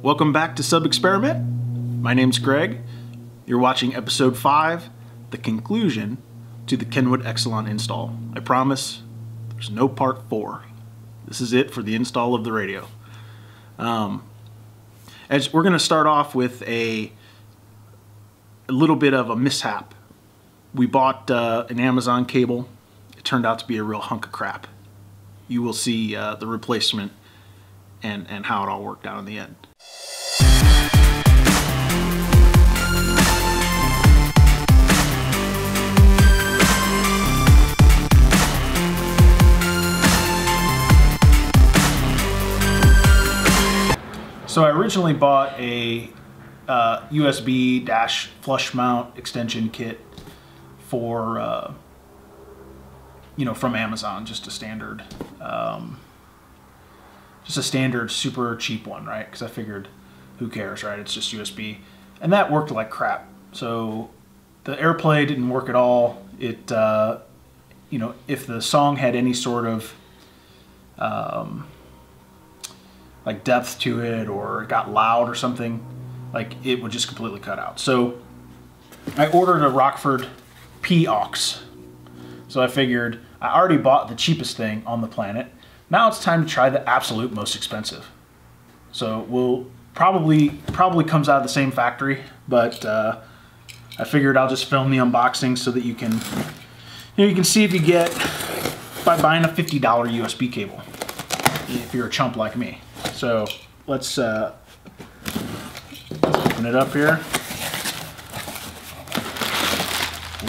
Welcome back to Sub Experiment. My name's Greg. You're watching episode 5, the conclusion to the Kenwood Excelon install. I promise there's no part 4. This is it for the install of the radio. As we're going to start off with a little bit of a mishap. We bought an Amazon cable. It turned out to be a real hunk of crap. You will see the replacement and how it all worked out in the end. So I originally bought a USB flush mount extension kit for from Amazon, just a standard super cheap one, right? Because I figured, who cares, right? It's just USB, and that worked like crap. So the AirPlay didn't work at all. It if the song had any sort of like depth to it, or it got loud or something, like it would just completely cut out. So I ordered a Rockford P-aux. So I figured I already bought the cheapest thing on the planet. Now it's time to try the absolute most expensive. So we'll probably comes out of the same factory, but I figured I'll just film the unboxing so that you can see if you get by buying a $50 USB cable if you're a chump like me. So let's open it up here.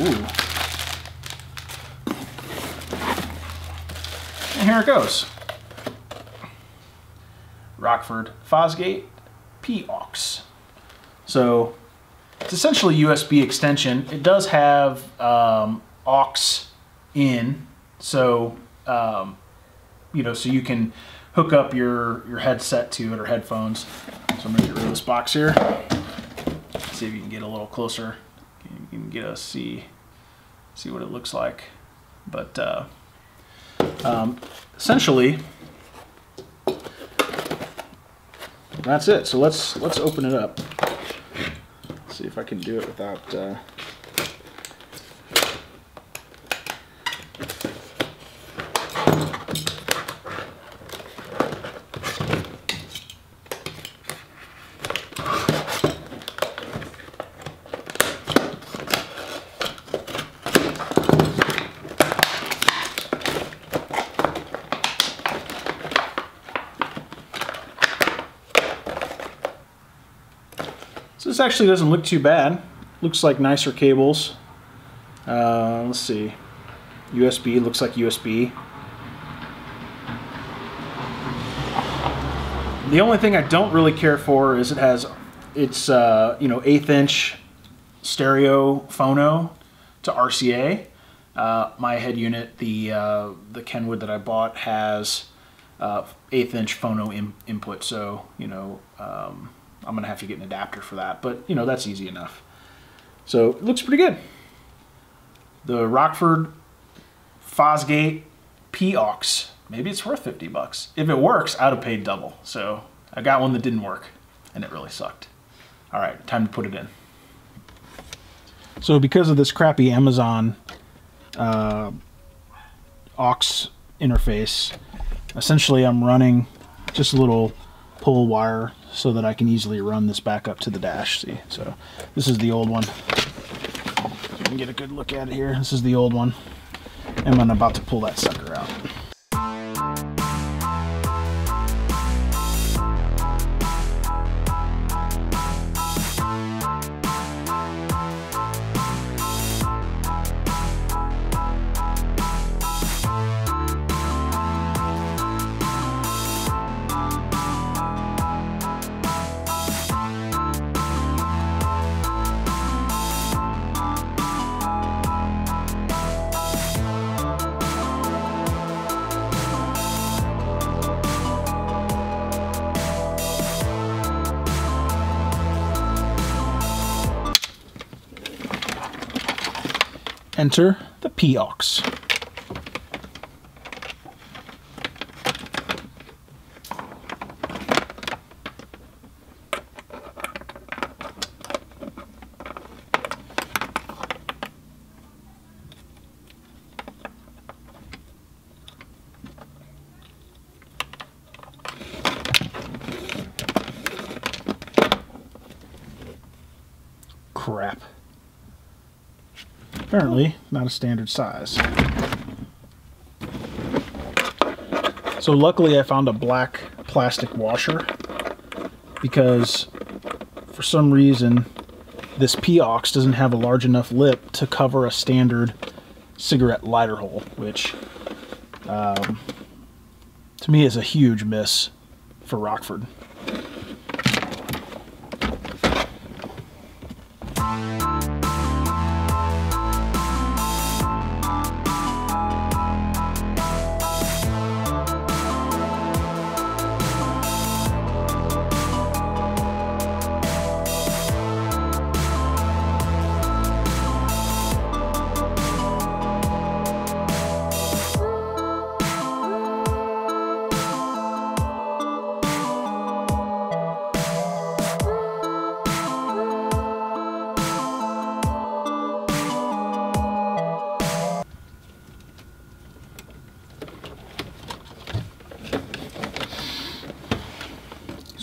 Ooh. And here it goes. Rockford Fosgate P-aux. So it's essentially a USB extension. It does have aux in, so so you can hook up your headset to it or headphones. So I'm gonna get rid of this box here. See if you can get a little closer. You can get a see what it looks like. But essentially, that's it. So let's open it up. See if I can do it without. So this actually doesn't look too bad. Looks like nicer cables. Let's see. USB looks like USB. The only thing I don't really care for is it's 1/8 inch stereo phono to RCA. My head unit, the Kenwood that I bought, has 1/8 inch phono input. So I'm gonna have to get an adapter for that, but that's easy enough. So it looks pretty good. The Rockford Fosgate P-aux. Maybe it's worth 50 bucks. If it works, I'd have paid double. So I got one that didn't work, and it really sucked. All right, time to put it in. So because of this crappy Amazon aux interface, essentially I'm running just a little pull wire so that I can easily run this back up to the dash. See, so this is the old one. So you can get a good look at it here. This is the old one, and I'm about to pull that sucker out. Enter the P-aux. crap. Apparently not a standard size. So luckily I found a black plastic washer, because for some reason this P-aux doesn't have a large enough lip to cover a standard cigarette lighter hole, which to me is a huge miss for Rockford.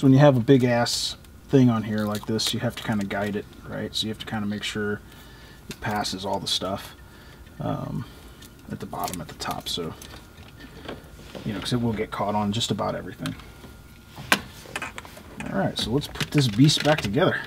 When you have a big ass thing on here like this, you have to kind of guide it, right? So you have to kind of make sure it passes all the stuff at the bottom, at the top, so you know, because it will get caught on just about everything. All right, so let's put this beast back together.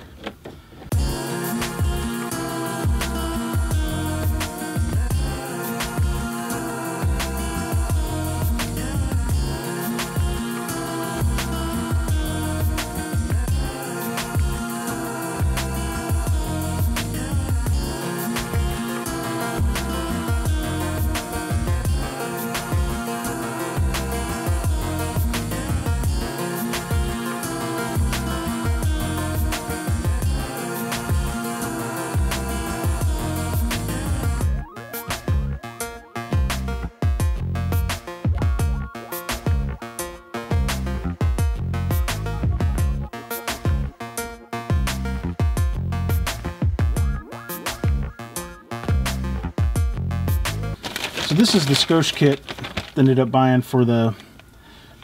So this is the Scotch kit that I ended up buying for the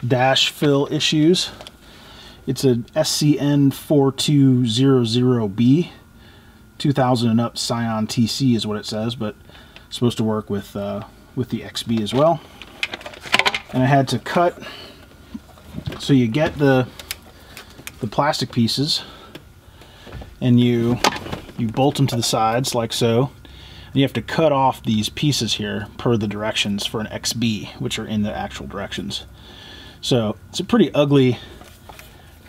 dash fill issues. It's a SCN4200B, 2000 and up Scion TC is what it says, but it's supposed to work with the XB as well. And I had to cut, so you get the plastic pieces and you bolt them to the sides like so. You have to cut off these pieces here per the directions for an XB, which are in the actual directions. So it's a pretty ugly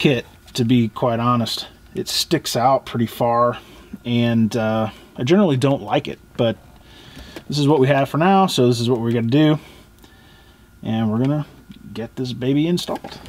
kit, to be quite honest. It sticks out pretty far, and I generally don't like it, but this is what we have for now, so this is what we're gonna do, and we're gonna get this baby installed.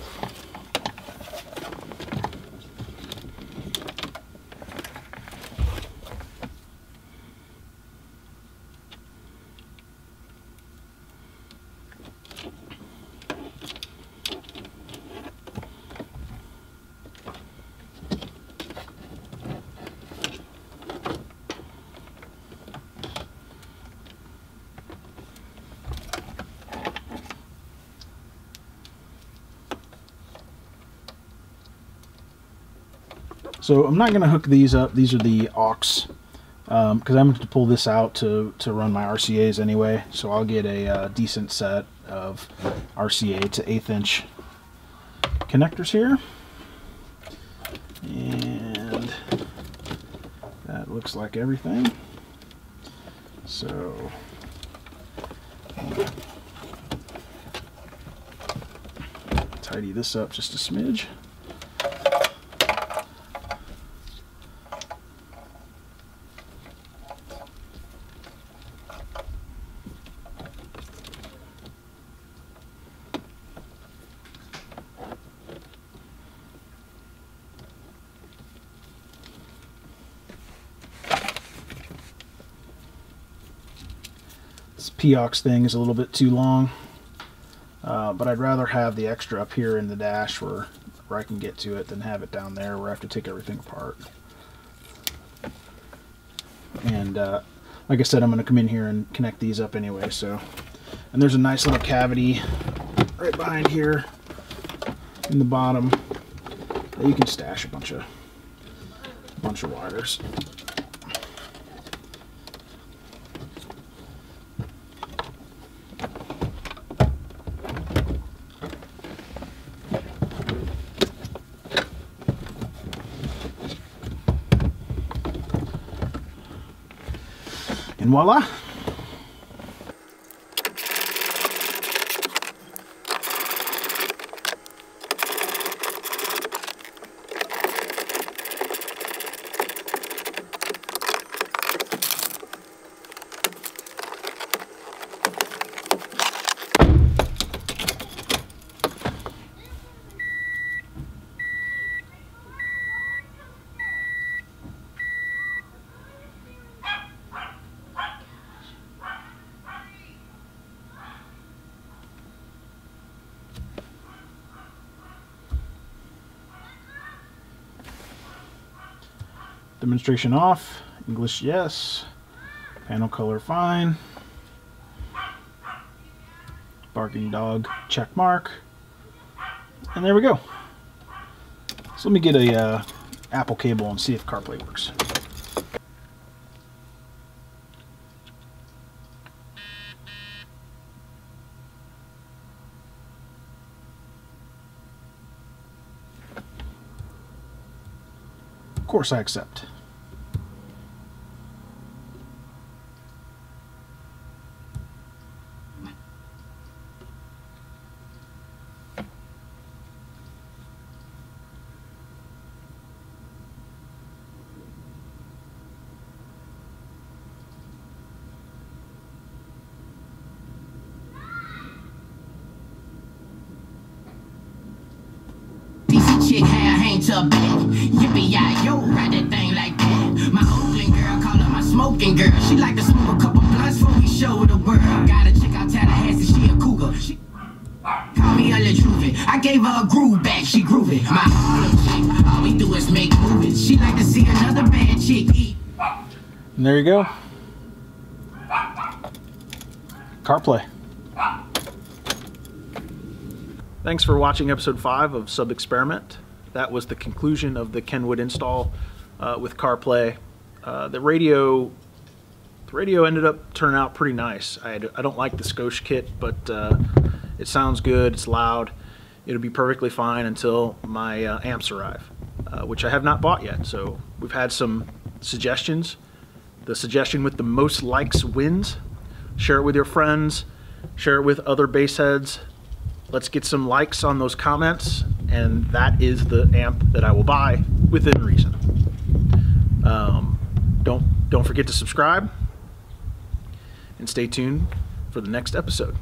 So I'm not going to hook these up. These are the aux, because I'm going to pull this out to run my RCAs anyway. So I'll get a decent set of RCA to 1/8 inch connectors here. And that looks like everything. So tidy this up just a smidge. This P-aux thing is a little bit too long, but I'd rather have the extra up here in the dash where I can get to it than have it down there where I have to take everything apart. And like I said, I'm going to come in here and connect these up anyway. So, and there's a nice little cavity right behind here in the bottom that you can stash a bunch of wires. And voila. Demonstration off, English yes, panel color fine, barking dog check mark, and there we go. So let me get a Apple cable and see if CarPlay works. Of course I accept. Chick hair hang to a back. Yippee-yi-yo, ride that thing like that. My Oakland girl call her my smoking girl. She like to smoke a couple blunts before we show the world. Got a chick out Tallahassee, she a cougar. She call me a Latruve. I gave her a groove back, she groovy. My Harlem chick, all we do is make movies. She like to see another bad chick eat. And there you go. CarPlay. Thanks for watching episode 5 of Sub Experiment. That was the conclusion of the Kenwood install with CarPlay. The radio ended up turning out pretty nice. I don't like the Scotia kit, but it sounds good, it's loud. It'll be perfectly fine until my amps arrive, which I have not bought yet. So we've had some suggestions. The suggestion with the most likes wins. Share it with your friends, share it with other bass heads. Let's get some likes on those comments, and that is the amp that I will buy within reason. Don't forget to subscribe, and stay tuned for the next episode.